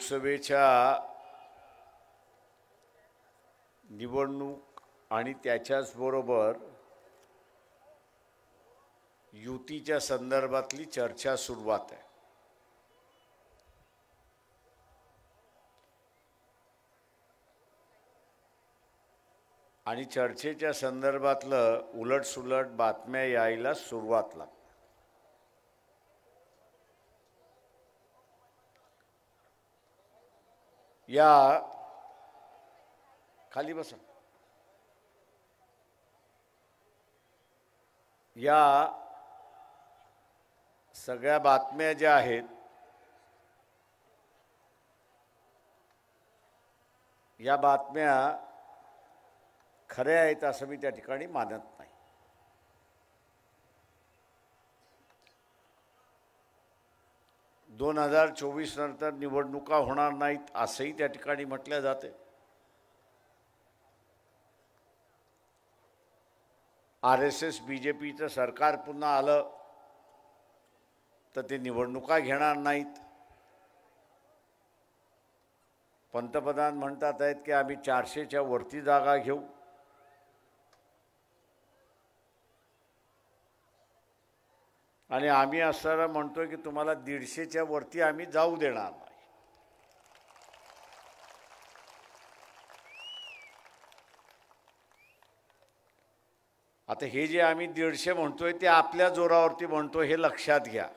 लोकसभेच्या निवडणूक आणि त्याच्याच बरोबर युतीच्या संदर्भातली चर्चा सुरुवात आहे। आणि चर्चेच्या संदर्भातलं उलटसुलट बातम्या यायला सुरुवात लागली। या खाली बसा। या सगळ्या बातम्या ज्या आहेत या बातम्या खऱ्या आहेत असं मी त्या ठिकाणी मानत नाही। दोन 2024 नंतर निवडणुका होणार नाहीत असंही त्या ठिकाणी म्हटलं जाते। RSS BJPचं सरकार पुन्हा आलं तर ते निवडणुका घेणार नाहीत। पंतप्रधान म्हणतात आहेत की आम्ही 400च्या वरती जागा घेऊ। आणि आम्ही असं म्हणतोय की तुम्हाला 150च्या वरती आम्ही जाऊ देणार नाही। आता हे जे आम्ही 150 म्हणतोय ते आपल्या जोरावरती म्हणतोय हे लक्षात घ्या।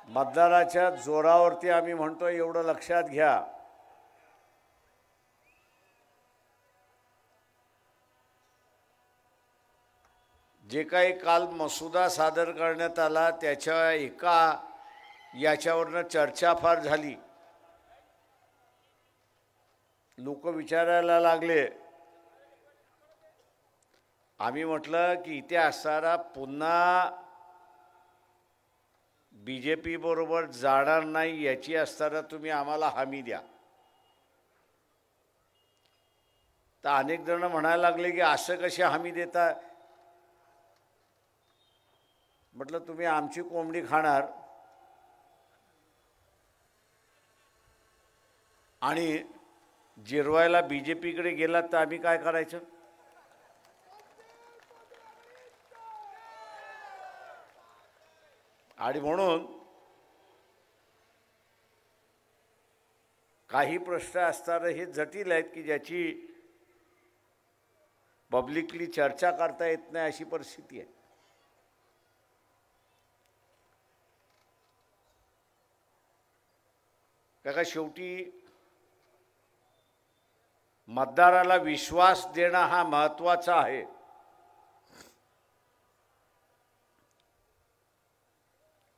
मतदाराच्या जोरावरती आम्ही म्हणतोय एवढं लक्षात घ्या। जे काही काल मसुदा सादर करण्यात आला त्याच्या याच्यावरनं चर्चा फार झाली। लोक विचारायला लागले। आम्ही म्हटलं की इथे असणारा पुन्हा BJP बरोबर जाणार नाही याची असताना तुम्ही आम्हाला हमी द्या। तर अनेक जण म्हणायला लागले की असं कशी हमी देता। म्हटलं तुम्ही आमची कोंबडी खाणार आणि जिरवायला BJPकडे गेलात तर आम्ही काय करायचं। आणि म्हणून काही प्रश्न असताना हे जटिल आहेत की ज्याची पब्लिकली चर्चा करता येत नाही अशी परिस्थिती आहे। का शेवटी मतदाराला विश्वास देणं हा महत्त्वाचा आहे।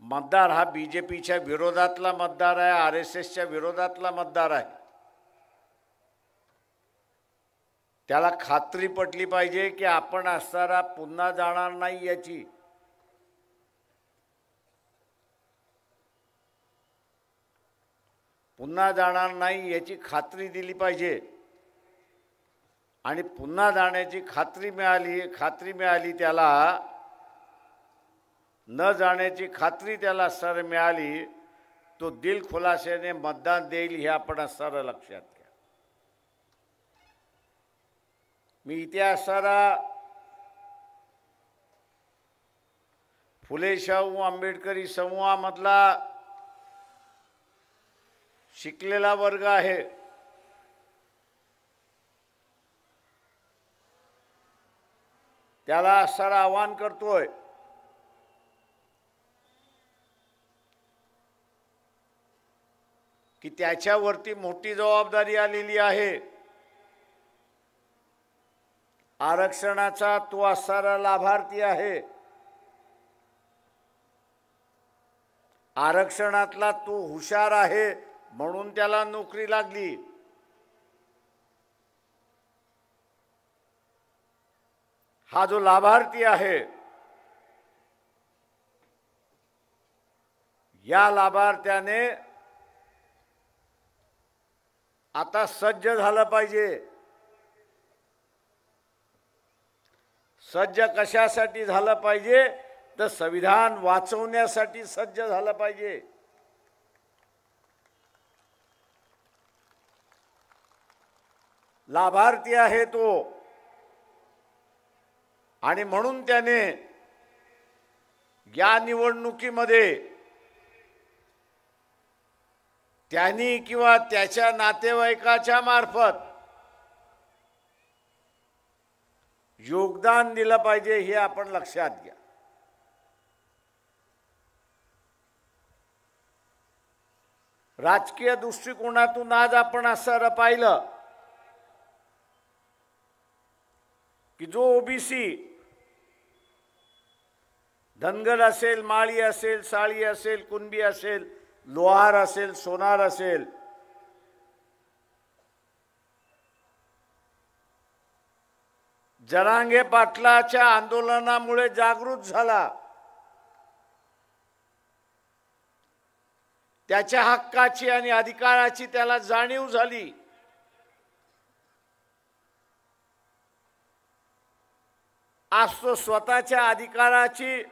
मतदार हा BJPच्या विरोधातला मतदार आहे, RSSच्या विरोधातला मतदार आहे। त्याला खात्री पटली पाहिजे की आपण असणारा पुन्हा जाणार नाही याची। पुन्हा जाणार नाही याची खात्री दिली पाहिजे। आणि पुन्हा जाण्याची खात्री मिळाली त्याला, न जाण्याची खात्री त्याला सर मिळाली तो दिलखुलासाने मतदान देईल हे आपण असणारा लक्षात घ्या। मी इथे असणारा फुले शाहू आंबेडकरी समूहामधला शिकलेला वर्ग आहे। त्याला असं आवाहन करतोय की त्याच्यावरती मोठी जबाबदारी आलेली आहे। आरक्षणाचा तो असणारा लाभार्थी आहे। आरक्षणातला तो हुशार आहे म्हणून त्याला नोकरी लागली। हा जो लाभार्थी आहे या लाभार्थ्याने आता सज्ज झालं पाहिजे। सज्ज कशासाठी झालं पाहिजे तर संविधान वाचवण्यासाठी सज्ज झालं पाहिजे. लाभार्थी आहे तो, आणि म्हणून त्याने या निवडणुकीमध्ये त्यांनी किंवा त्याच्या नातेवाईकाच्या मार्फत योगदान दिलं पाहिजे, हे आपण लक्षात घ्या. राजकीय दृष्टिकोनातून आज आपण असं पाहिलं की जो ओबीसी धनगर असेल, माळी असेल, साळी असेल, कुणबी असेल, लोहार असेल, सोनार असेल, जरांगे पाटलाच्या आंदोलनामुळे जागृत झाला, त्याच्या हक्काची आणि अधिकाराची त्याला जाणीव झाली. आज तो स्वतःच्या अधिकाराची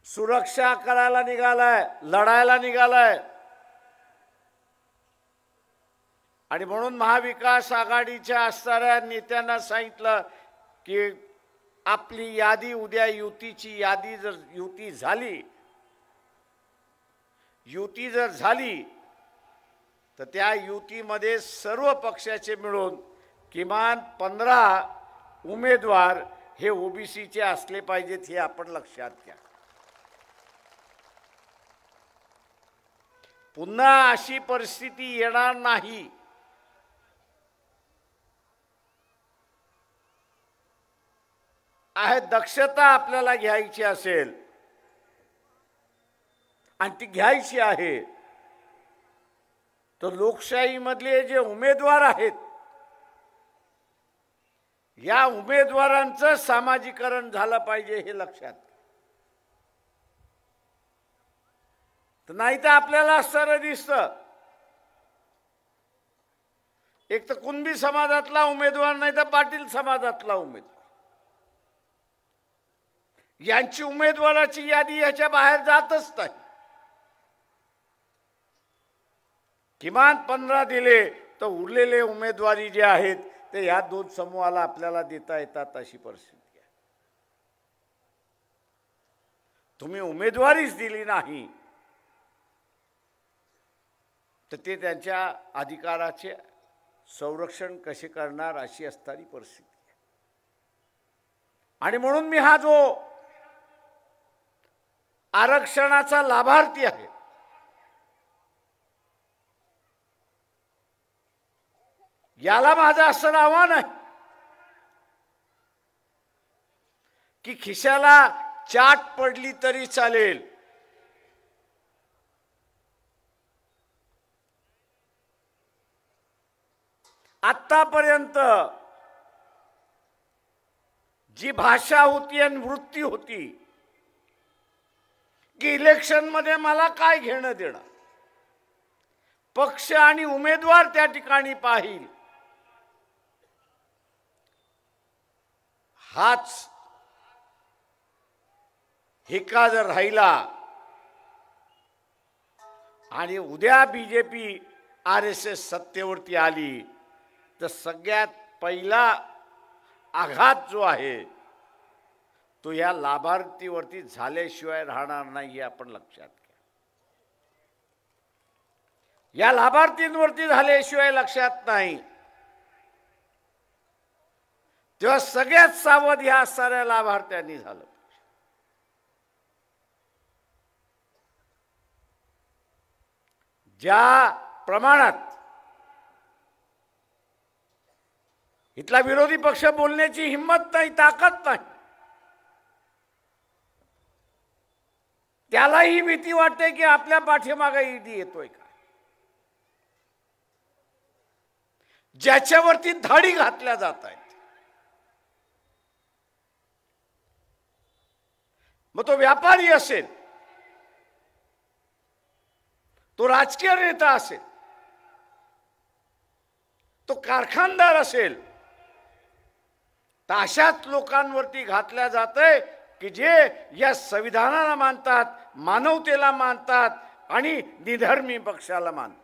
सुरक्षा करायला निघालाय, लढायला निघालाय. आणि म्हणून महाविकास आघाडीच्या असणाऱ्या नेत्यांना सांगितलं की आपली यादी उद्या युतीची यादी जर युती जर झाली तर त्या युतीमध्ये सर्व पक्षाचे मिळून किमान 15 उमेदवार हे ओबीसीचे असले पाहिजेत, हे आपण लक्षात घ्या. पुन्हा अशी परिस्थिती येणार नाही. आहे दक्षता आपल्याला घ्यायची असेल आणि ती घ्यायची आहे तर लोकशाहीमधले जे उमेदवार आहेत या उमेदवारांचं सामाजिकरण झालं पाहिजे, हे लक्षात. तर नाही तर आपल्याला असं दिसतं एक तर कुणबी समाजातला उमेदवार नाही तर पाटील समाजातला उमेदवार, यांची उमेदवाराची यादी याच्या बाहेर जातच नाही. किमान 15 दिले तर उरलेले उमेदवारी जे आहेत ते या दोन समूहाला आपल्याला देता येतात, अशी परिस्थिती आहे. तुम्ही उमेदवारीच दिली नाही तर ते त्यांच्या अधिकाराचे संरक्षण कसे करणार, अशी असणारी परिस्थिती आहे. आणि म्हणून मी हा जो आरक्षणाचा लाभार्थी आहे याला माझं असं आव्हान आहे की खिशाला चाट पडली तरी चालेल, आतापर्यंत जी भाषा होती आणि वृत्ती होती की इलेक्शन मध्ये मला काय घेणं देणं, पक्ष आणि उमेदवार त्या ठिकाणी पाहिल, हाच हिक्का जर राहिला आणि उद्या बीजेपी आरएसएस सत्तेवरती आली तर सगळ्यात पहिला आघात जो आहे तो या लाभार्थीवरती झाल्याशिवाय राहणार नाही, हे आपण लक्षात घ्या. या लाभार्थींवरती झाल्याशिवाय लक्षात नाही तेव्हा सगळ्यात सावध ह्या असणाऱ्या लाभार्थ्यांनी झालं. ज्या प्रमाणात इथला विरोधी पक्ष बोलण्याची हिंमत नाही, ताकद नाही, त्यालाही भीती वाटते की आपल्या पाठीमागे ईडी येतोय का, ज्याच्यावरती धाडी घातल्या जात आहेत. मग तो व्यापारी असेल, तो राजकीय नेता असेल, तो कारखानदार असेल, तर अशाच लोकांवरती घातल्या जातंय की जे या संविधानाला मानतात, मानवतेला मानतात आणि निधर्मी पक्षाला मानतात.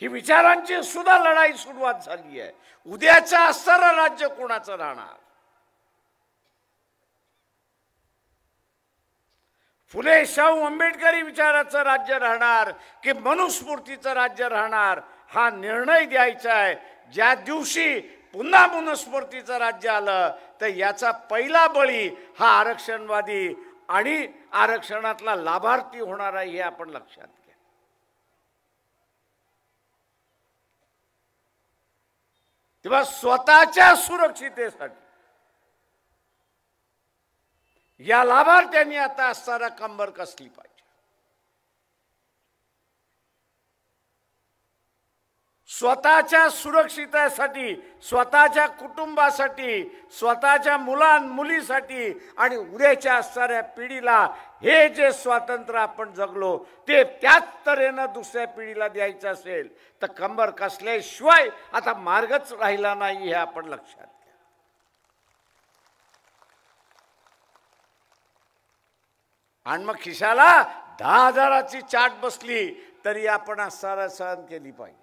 ही विचारांची सुद्धा लढाई सुरुवात झाली आहे. उद्याचं असणारं राज्य कोणाचं राहणार? फुले शाहू आंबेडकरी विचाराचं राज्य राहणार की मनुस्मृतीचं राज्य राहणार, हा निर्णय द्यायचा आहे. ज्या दिवशी पुन्हा मनुस्मृतीचं राज्य आलं तर याचा पहिला बळी हा आरक्षणवादी आणि आरक्षणातला लाभार्थी होणार आहे, हे आपण लक्षात घ्या. तेव्हा स्वतःच्या सुरक्षितेसाठी या लाभार्थ्यांनी आता असताना कंबर कसली पाहिजे. स्वतःच्या सुरक्षितेसाठी, स्वतःच्या कुटुंबासाठी, स्वतःच्या मुलीसाठी आणि उद्याच्या असणाऱ्या पिढीला हे जे स्वातंत्र्य आपण जगलो ते त्याच तऱ्हेनं दुसऱ्या पिढीला द्यायचं असेल तर कंबर कसल्याशिवाय आता मार्गच राहिला नाही, हे आपण लक्षात घ्या. आणि मग खिशाला 10,000ची चाट बसली तरी आपण असणारा सहन केली पाहिजे.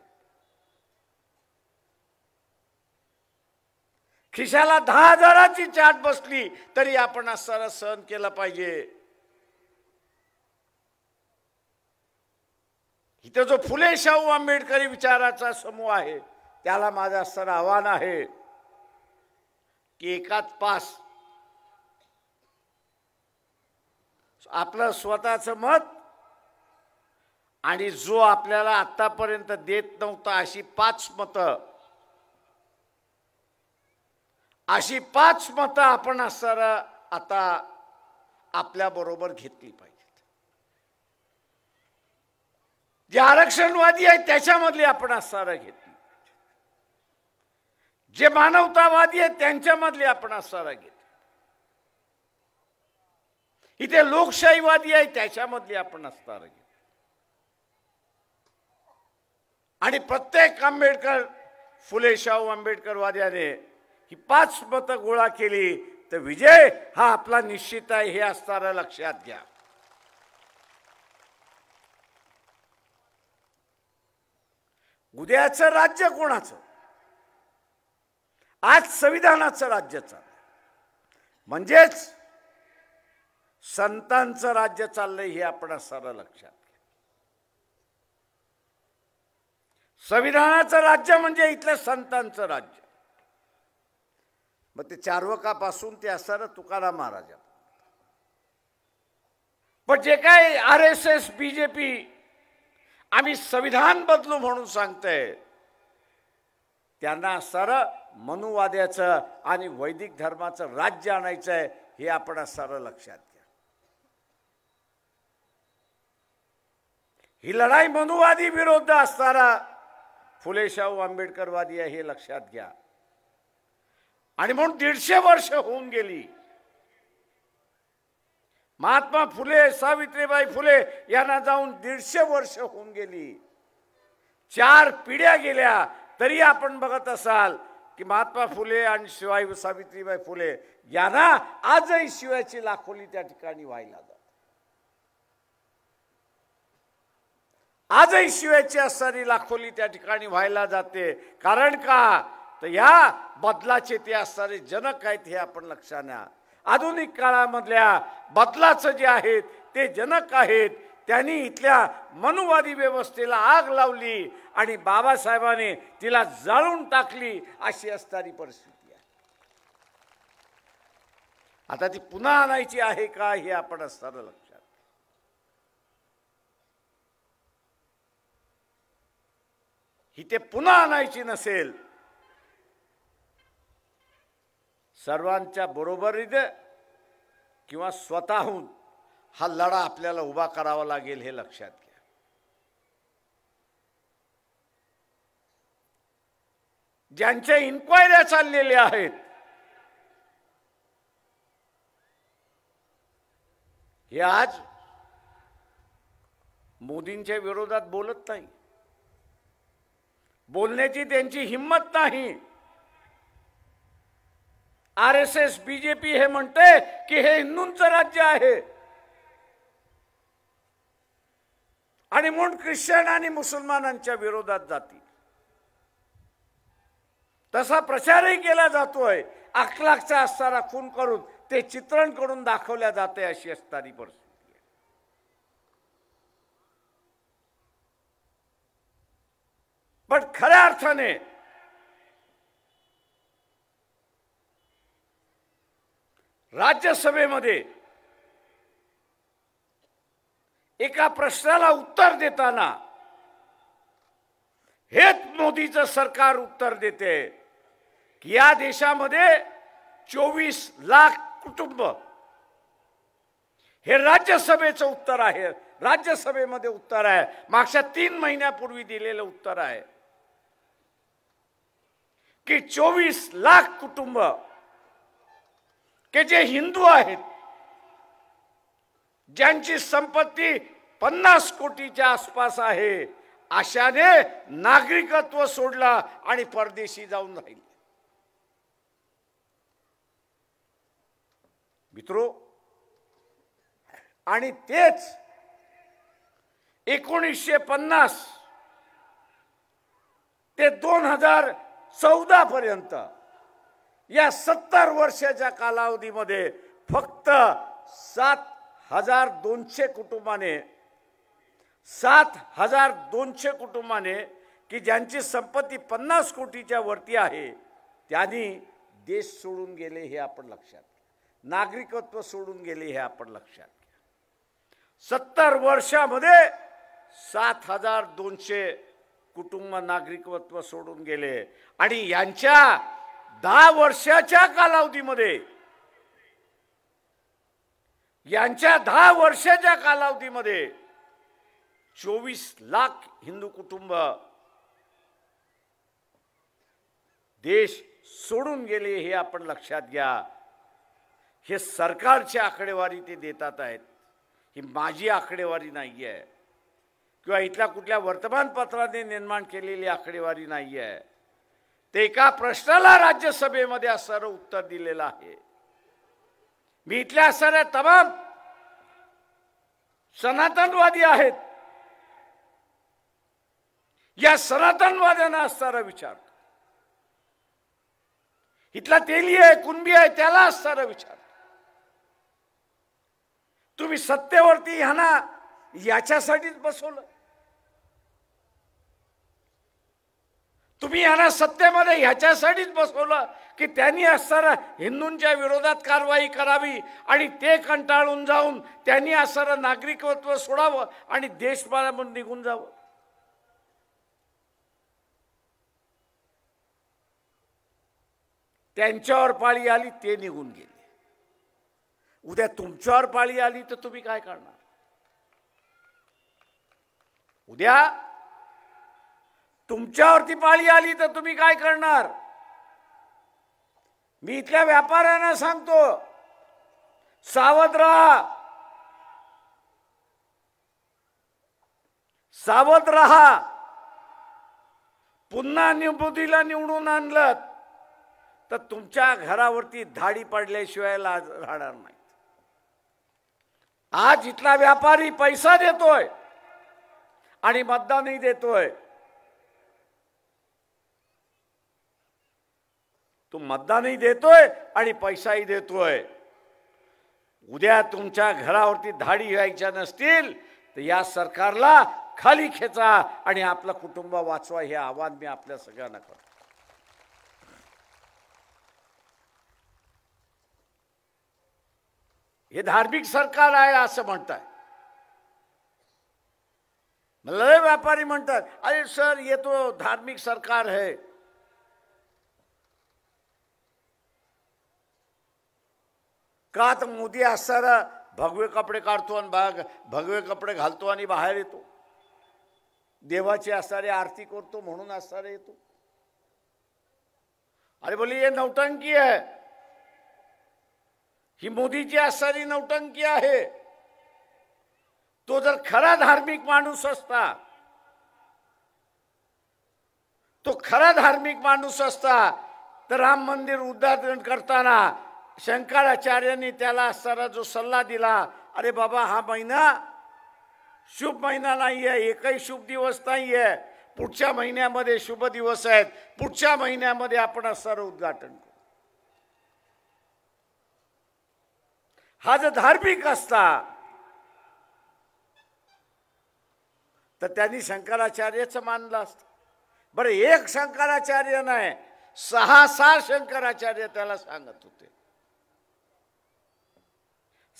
खिशाला 10,000ची चाट बसली तरी आपण असणारा सहन केला पाहिजे. इथे जो फुले शाहू आंबेडकरी विचाराचा समूह आहे त्याला माझं असणारं आव्हान आहे की एकाच पास आपलं स्वतःचं मत आणि जो आपल्याला आतापर्यंत देत नव्हता अशी 5 मतं, अशी 5 मतं आपण असणारं आता आपल्या बरोबर घेतली पाहिजेत. जे आरक्षणवादी आहेत त्याच्यामधली आपण असणारं घेतली पाहिजे. जे मानवतावादी आहेत त्यांच्यामधली आपण असणारं घेतली. इथे लोकशाहीवादी आहे त्याच्यामधली आपण असणार आहे. आणि प्रत्येक आंबेडकर फुले शाहू आंबेडकरवाद्याने ही 5 मतं गोळा केली तर विजय हा आपला निश्चित आहे, हे असणारं लक्षात घ्या. उद्याचं राज्य कोणाचं? आज संविधानाचं राज्य चाललं, म्हणजेच संतांचं राज्य चाललंय, हे आपण सारं लक्षात घ्या. संविधानाचं राज्य म्हणजे इथलं संतांचं राज्य. मग ते चार्वकापासून ते असणारं तुकाराम महाराज, पण जे काय RSS BJP आम्ही संविधान बदलू म्हणून सांगतोय त्यांना असणारं मनुवाद्याचं आणि वैदिक धर्माचं राज्य आणायचं आहे, हे आपण असणारं लक्षात घ्या. ही लढाई मनुवादी विरुद्ध असणारा फुले शाहू आंबेडकरवादी आहे, हे लक्षात घ्या. आणि म्हणून 150 वर्ष होऊन गेली. महात्मा फुले, सावित्रीबाई फुले यांना जाऊन 150 वर्ष होऊन गेली. 4 पिढ्या गेल्या तरी आपण बघत असाल की महात्मा फुले आणि शिवाई सावित्रीबाई फुले यांना आजही शिवाची लाखोली त्या ठिकाणी व्हायला जाते. आजही शिवाची असणारी लाखोली त्या ठिकाणी व्हायला जाते. कारण का तर या बदलाचे ते असणारे जनक आहेत, हे आपण लक्षात घ्या. आधुनिक काळामधल्या बदलाचं जे आहेत ते जनक आहेत. त्यांनी इथल्या मनुवादी व्यवस्थेला आग लावली आणि बाबासाहेबांनी तिला जाळून टाकली, अशी असणारी परिस्थिती आहे. आता ती पुन्हा आणायची आहे का, हे आपण असणारं लक्षात. ही ते पुन्हा आणायची नसेल, सर्वांच्या बरोबरीने किंवा स्वतःहून हा लढा आपल्याला उभा करावा लागेल, हे लक्षात घ्या. ज्यांच्या इन्क्वायऱ्या चाललेल्या आहेत हे आज मोदींच्या विरोधात बोलत नाही, बोलण्याची त्यांची हिम्मत नाही. RSS बीजेपी हे म्हणते की हे हिंदूंचं राज्य आहे आणि म्हणून ख्रिश्चन आणि मुसलमानांच्या विरोधात जातील. तसा प्रचारही केला जातोय. अखलाकचा असणारा खून करून ते चित्रण करून दाखवल्या जाते अशी असणारी परिस्थिती आहे. पण खऱ्या अर्थाने राज्यसभेमध्ये एका प्रश्नाला उत्तर देताना हेच मोदीचं सरकार उत्तर देते की या देशामध्ये 24 लाख कुटुंब, हे राज्यसभेचं उत्तर आहे. राज्यसभेमध्ये उत्तर आहे. मागच्या 3 महिन्यापूर्वी दिलेलं उत्तर आहे की 24 लाख कुटुंब के जे हिंदू आहेत, ज्यांची संपत्ती 50 कोटीच्या आसपास आहे, अशाने नागरिकत्व सोडला आणि परदेशी जाऊन राहिले. मित्रो, आणि तेच 1950 ते 2014 पर्यंत या 70 वर्षाच्या कालावधीमध्ये फक्त 7,200 कुटुंबाने की ज्यांची संपत्ती 50 कोटीच्या वरती आहे, त्यांनी देश सोडून गेले हे आपण लक्षात घ्या. नागरिकत्व सोडून गेले हे आपण लक्षात घ्या. 70 वर्षामध्ये 7,200 कुटुंब नागरिकत्व सोडून गेले आणि यांच्या 10 वर्षाच्या कालावधीमध्ये 24 लाख हिंदू कुटुंब देश सोडून गेले हे आपण लक्षात घ्या. हे सरकारची आकडेवारी ते देतात आहेत. ही माझी आकडेवारी नाही आहे किंवा इथल्या कुठल्या वर्तमानपत्राने निर्माण केलेली आकडेवारी नाही आहे. ते एका प्रश्नाला राज्यसभेमध्ये असणारं उत्तर दिलेलं आहे. मी इथल्या असणाऱ्या तमाम सनातनवादी आहेत, या सनातनवाद्यांना असणारा विचार, इथला तेली आहे, कुणबी आहे, त्याला असणारा विचार. तुम्ही सत्तेवरती ह्यांना याच्यासाठीच बसवलं. तुम्ही यांना सत्तेमध्ये ह्याच्यासाठीच बसवलं की त्यांनी असणारा हिंदूंच्या विरोधात कारवाई करावी आणि ते कंटाळून जाऊन त्यांनी असणारं नागरिकत्व सोडावं आणि देशभरामधून निघून जावं. त्यांच्यावर पाळी आली, ते निघून गेले. उद्या तुमच्यावर पाळी आली तर तुम्ही काय करणार? उद्या तुमच्यावरती पाळी आली तर तुम्ही काय करणार? मी इथल्या व्यापाऱ्यांना सांगतो, सावध राहा, सावध राहा. पुन्हा मोदीला निवडून आणलं तर तुमच्या घरावरती धाडी पडल्याशिवाय राहणार नाही. आज इथला व्यापारी पैसा देतोय आणि मतदानही देतोय. तो मतदानही देतोय आणि पैसाही देतोय. उद्या तुमच्या घरावरती धाडी व्हायच्या नसतील तर या सरकारला खाली खेचा आणि आपलं कुटुंब वाचवा, हे आवाहन मी आपल्या सगळ्यांना करतो. हे धार्मिक सरकार आहे असं म्हणताय. मला व्यापारी म्हणतात, अरे सर ये तो धार्मिक सरकार है. का तर मोदी असणारा भगवे कपडे काढतो आणि भगवे कपडे घालतो आणि बाहेर येतो, देवाची असणारी आरती करतो म्हणून असणारा येतो. अरे बोले ये नौटंकी है, ही मोदीची असणारी नौटंकी आहे. तो जर खरा धार्मिक माणूस असता, तो खरा धार्मिक माणूस असता तर राम मंदिर उद्घाटन करताना शंकराचार्यांनी त्याला असताना जो सल्ला दिला, अरे बाबा हा महिना शुभ महिना नाही आहे, एकही शुभ दिवस नाही आहे, पुढच्या महिन्यामध्ये शुभ दिवस आहेत, पुढच्या महिन्यामध्ये आपण असं उद्घाटन करू. हा जर धार्मिक असता तर त्यांनी शंकराचार्याचं मानलं असतं. बरं, एक शंकराचार्य नाही, 6 शंकराचार्य त्याला सांगत होते.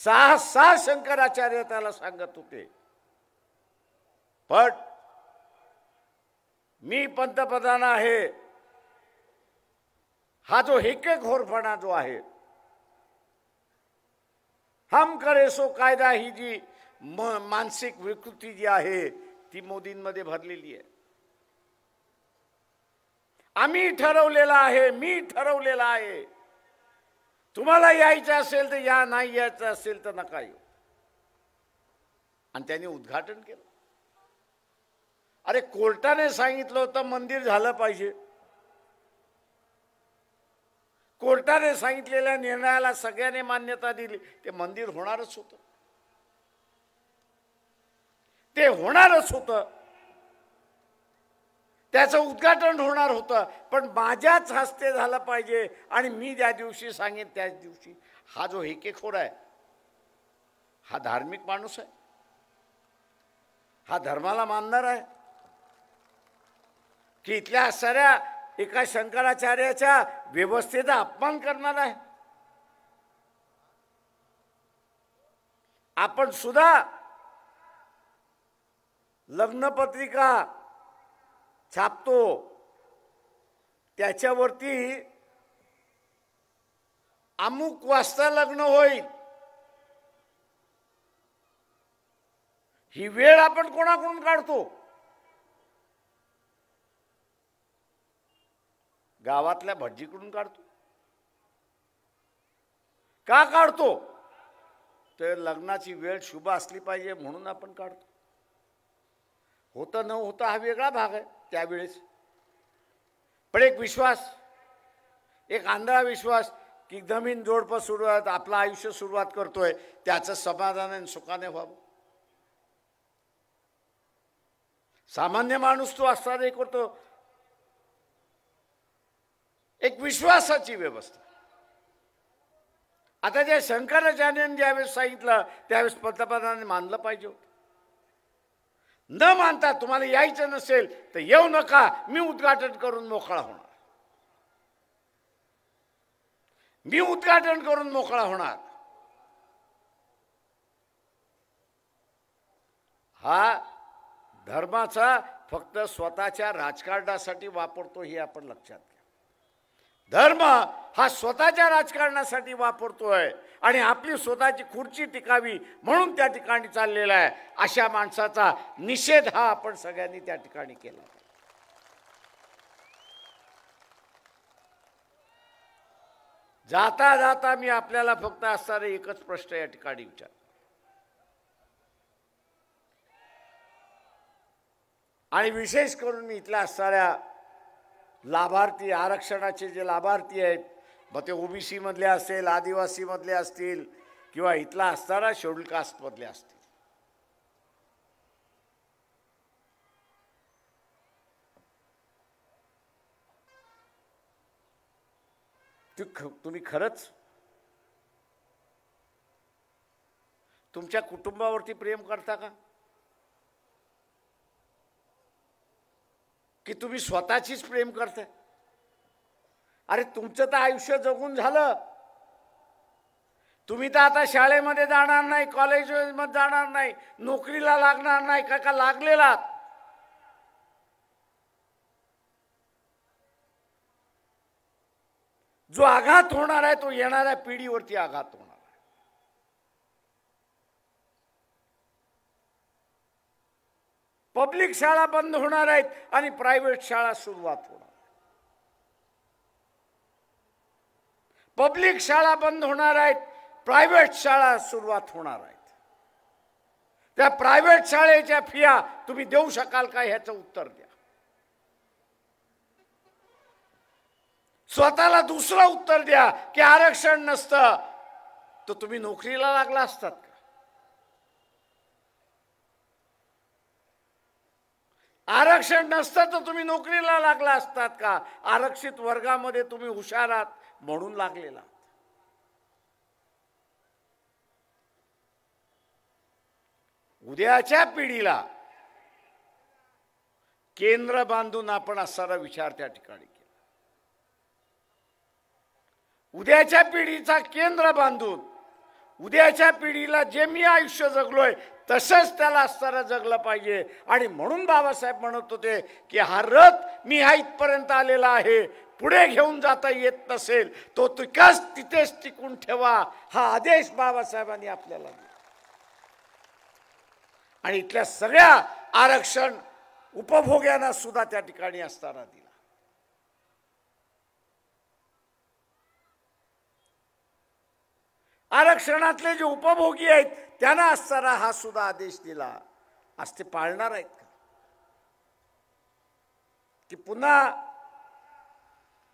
6 शंकराचार्य त्याला सांगत होते. पण मी पंतप्रधान आहे हा जो हेकेखोरपणा जो आहे, हम करे सो कायदा, ही जी मानसिक विकृती जी आहे ती मोदींमध्ये भरलेली आहे. आम्ही ठरवलेला आहे, मी ठरवलेला आहे, तुम्हाला यायचं असेल तर या, नाही यायचं असेल तर नका येऊ. आणि त्यांनी उद्घाटन केलं. अरे कोर्टाने सांगितलं होतं मंदिर झालं पाहिजे. कोर्टाने सांगितलेल्या निर्णयाला सगळ्यांनी मान्यता दिली, ते मंदिर होणारच होतं, ते होणारच होतं, त्याचं उद्घाटन होणार होतं. पण माझ्याच हस्ते झालं पाहिजे आणि मी ज्या दिवशी सांगेन त्याच दिवशी. हा जो हेकेखोर आहे हा धार्मिक माणूस आहे, हा धर्माला मानणार आहे की इथल्या साऱ्या एका शंकराचार्याच्या व्यवस्थेचा अपमान करणार आहे? आपण सुद्धा लग्नपत्रिका छापतो, त्याच्यावरती अमुक वाजता लग्न होईल ही वेळ आपण कोणाकडून काढतो? गावातल्या भटजीकडून काढतो. का काढतो? तर लग्नाची वेळ शुभ असली पाहिजे म्हणून आपण काढतो. होतं न होतं हा वेगळा भाग आहे त्यावेळेस. पण एक विश्वास, एक आंधळा विश्वास की जमीन जोडपं सुरुवात आपलं आयुष्य सुरुवात करतोय, त्याचं समाधान सुखाने व्हावं. सामान्य माणूस तो असणार एक करतो, एक विश्वासाची व्यवस्था. आता ज्या शंकराचार्यांनी ज्यावेळेस सांगितलं त्यावेळेस पंतप्रधानांनी मानलं पाहिजे. न मानता तुम्हाला यायचं नसेल तर येऊ नका, मी उद्घाटन करून मोकळा होणार, मी उद्घाटन करून मोकळा होणार. हा धर्माचा फक्त स्वतःच्या राजकारणासाठी वापरतो हे आपण लक्षात घ्या. धर्म हा स्वतःच्या राजकारणासाठी वापरतोय आणि आपली स्वतःची खुर्ची टिकावी म्हणून त्या ठिकाणी चाललेला आहे. अशा माणसाचा निषेध हा आपण सगळ्यांनी त्या ठिकाणी केला. जाता जाता मी आपल्याला फक्त असणारा एकच प्रश्न या ठिकाणी विचार, आणि विशेष करून मी इथल्या असणाऱ्या लाभार्थी, आरक्षणाचे जे लाभार्थी आहेत, मग ते ओबीसी मधले असेल, आदिवासी मधले असतील किंवा इथला असणारा शेड्यूल कास्ट मधले असतील, तुम्ही खरंच तुमच्या कुटुंबावरती प्रेम करता का? की तुम्ही स्वतःचीच प्रेम करताय? अरे तुमचं तर आयुष्य जगून झालं. तुम्ही तर आता शाळेमध्ये जाणार नाही, कॉलेजमध्ये जाणार नाही, नोकरीला लागणार नाही, का लागलेला जो आघात होणार आहे तो येणाऱ्या पिढीवरती आघात होणार आहे. पब्लिक शाळा बंद होणार आहेत आणि प्रायव्हेट शाळा सुरुवात होणार. पब्लिक शाळा बंद होणार आहेत, प्रायव्हेट शाळा सुरुवात होणार आहेत. त्या प्रायव्हेट शाळेच्या फिया तुम्ही देऊ शकाल का ह्याचं उत्तर द्या. स्वतःला दुसरं उत्तर द्या की आरक्षण नसतं तर तुम्ही नोकरीला लागला असतात का? आरक्षण नसतं तर तुम्ही नोकरीला लागला असतात का? आरक्षित वर्गामध्ये तुम्ही हुशार आहात म्हणून लागलेला. उद्याच्या पिढीला केंद्र बांधून आपण असारा विचार त्या ठिकाणी केला. उद्याच्या पिढीचा केंद्र बांधून उद्याच्या पिढीला जे मी आयुष्य जगलोय तसंच त्याला असताना जगलं पाहिजे. आणि म्हणून बाबासाहेब म्हणत होते की हा रथ मी हा इथपर्यंत आलेला आहे, पुढे घेऊन जाता येत नसेल तो तिथेच टिकून ठेवा, हा आदेश बाबासाहेबांनी आपल्याला दिला. आणि इथल्या सगळ्या आरक्षण उपभोग्यांना सुद्धा त्या ठिकाणी असताना दिला. आरक्षणातले जे उपभोगी आहेत त्यांना असताना हा सुद्धा आदेश दिला. आज ते पाळणार आहेत का? की पुन्हा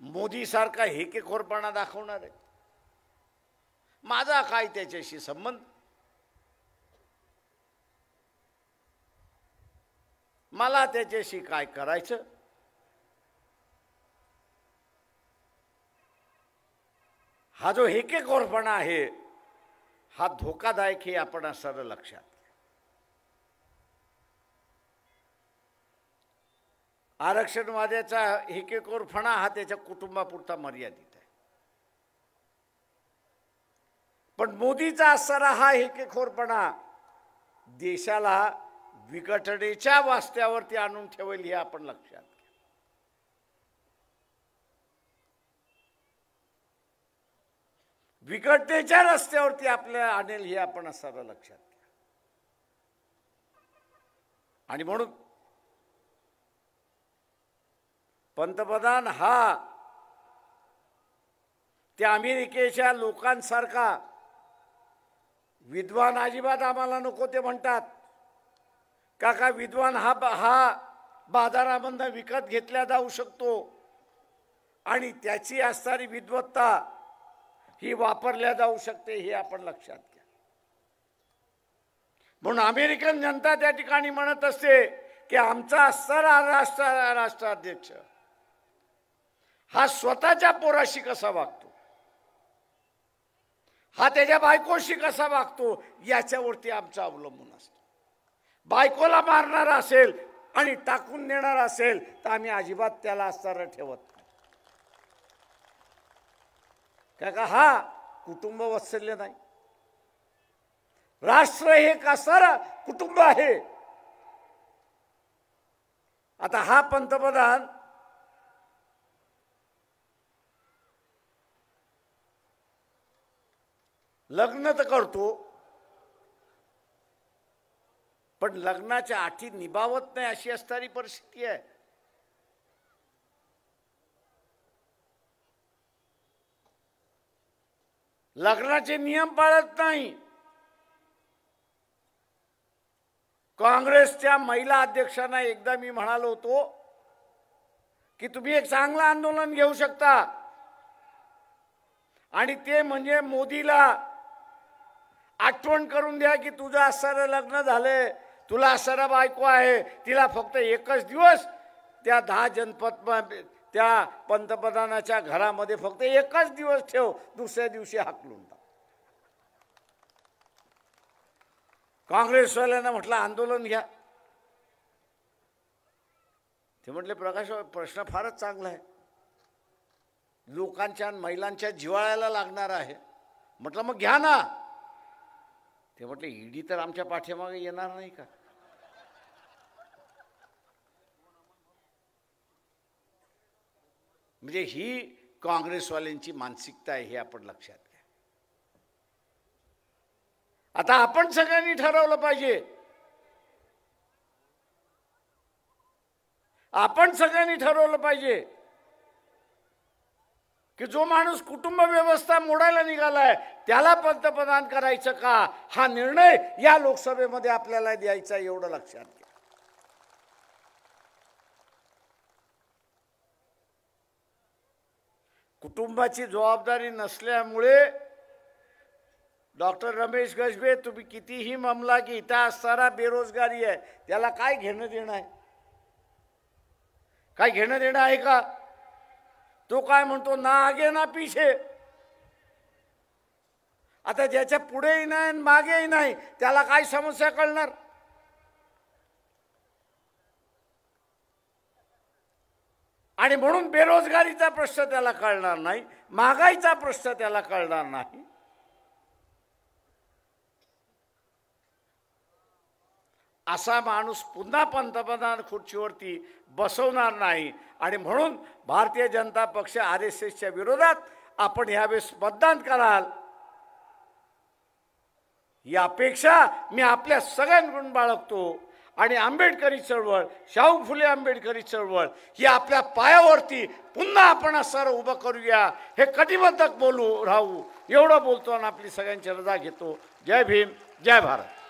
मोदी सारखा हेकेखोरपणा दाखवणार आहे? माझा काय त्याच्याशी संबंध? मला त्याच्याशी काय करायचं? हा जो हेकेखोरपणा आहे हा धोकादायक हे आपण असं लक्षात. आरक्षणवाद्याचा हेकेखोरपणा हा त्याच्या कुटुंबापुरता मर्यादित आहे. पण मोदीचा असणारा हा हेकेखोरपणा देशाला विघटनेच्या वास्त्यावरती आणून ठेवेल हे आपण लक्षात. विघटनेच्या रस्त्यावरती आपल्याला आणेल हे आपण असं लक्षात घ्या. आणि म्हणून पंतप्रधान हा त्या अमेरिकेच्या लोकांसारखा विद्वान अजिबात आम्हाला नको ते म्हणतात. का विद्वान हा बाजारामधून विकत घेतला जाऊ शकतो आणि त्याची असणारी विद्वत्ता ही वापरल्या जाऊ शकते हे आपण लक्षात घ्या. म्हणून अमेरिकन जनता त्या ठिकाणी म्हणत असते की आमचा असणारा राष्ट्राध्यक्ष हा स्वतःच्या पोराशी कसा वागतो, हा त्याच्या बायकोशी कसा वागतो याच्यावरती आमचं अवलंबून असतं. बायकोला मारणार असेल आणि टाकून देणार असेल तर आम्ही अजिबात त्याला असणारं ठेवत नाही. का हा कुटुंब वात्सल्य नाही. राष्ट्र हे एक असणारं कुटुंब आहे. आता हा पंतप्रधान लग्न तर करतो पण लग्नाच्या अटी निभावत नाही अशी असणारी परिस्थिती आहे. लग्नाचे नियम पाळत नाही. काँग्रेसच्या महिला अध्यक्षांना एकदा मी म्हणालो होतो की तुम्ही एक चांगलं आंदोलन घेऊ शकता आणि ते म्हणजे मोदीला आठवण करून द्या की तुझं असणारं लग्न झालंय, तुला असणारा बायको आहे, तिला फक्त एकच दिवस त्या 10 जनपद त्या पंतप्रधानाच्या घरामध्ये फक्त एकच दिवस ठेव, दुसऱ्या दिवशी हाकलून टाक. काँग्रेसवाल्यांना म्हटलं आंदोलन घ्या. ते म्हटले प्रकाश प्रश्न फारच चांगला आहे, लोकांच्या महिलांच्या जिव्हाळ्याला लागणार आहे. म्हटलं मग घ्या ना. ते म्हटले ईडी तर आमच्या पाठीमागे येणार नाही का? म्हणजे ही काँग्रेसवाल्यांची मानसिकता आहे हे आपण लक्षात घ्या. आता आपण सगळ्यांनी ठरवलं पाहिजे, आपण सगळ्यांनी ठरवलं पाहिजे की जो माणूस कुटुंब व्यवस्था मोडायला निघालाय त्याला पंतप्रधान करायचं का, हा निर्णय या लोकसभेमध्ये आपल्याला द्यायचा एवढं लक्षात घ्या. कुटुंबाची जबाबदारी नसल्यामुळे डॉक्टर रमेश गजबे तुम्ही कितीही मामला की इथं असताना बेरोजगारी आहे, त्याला काय घेणं देणं आहे? काय घेणं देणं आहे का? तो काय म्हणतो, ना आगे ना पीछे. आता ज्याच्या पुढेही नाही मागेही नाही त्याला काय समस्या कळणार? आणि म्हणून बेरोजगारीचा प्रश्न त्याला कळणार नाही, महागाईचा प्रश्न त्याला कळणार नाही. असा माणूस पुन्हा पंतप्रधान खुर्चीवरती बसवणार नाही. आणि म्हणून भारतीय जनता पक्ष RSSच्या विरोधात आपण यावेळेस मतदान कराल ही अपेक्षा मी आपल्या सगळ्यांकडून बाळगतो. आणि आंबेडकरी चळवळ, शाहू फुले आंबेडकरी चळवळ ही आपल्या पायावरती पुन्हा आपण असं उभं करूया, हे कटिबद्ध बोलू राहू. एवढं बोलतो आणि आपली सगळ्यांची रजा घेतो. जय भीम, जय भारत.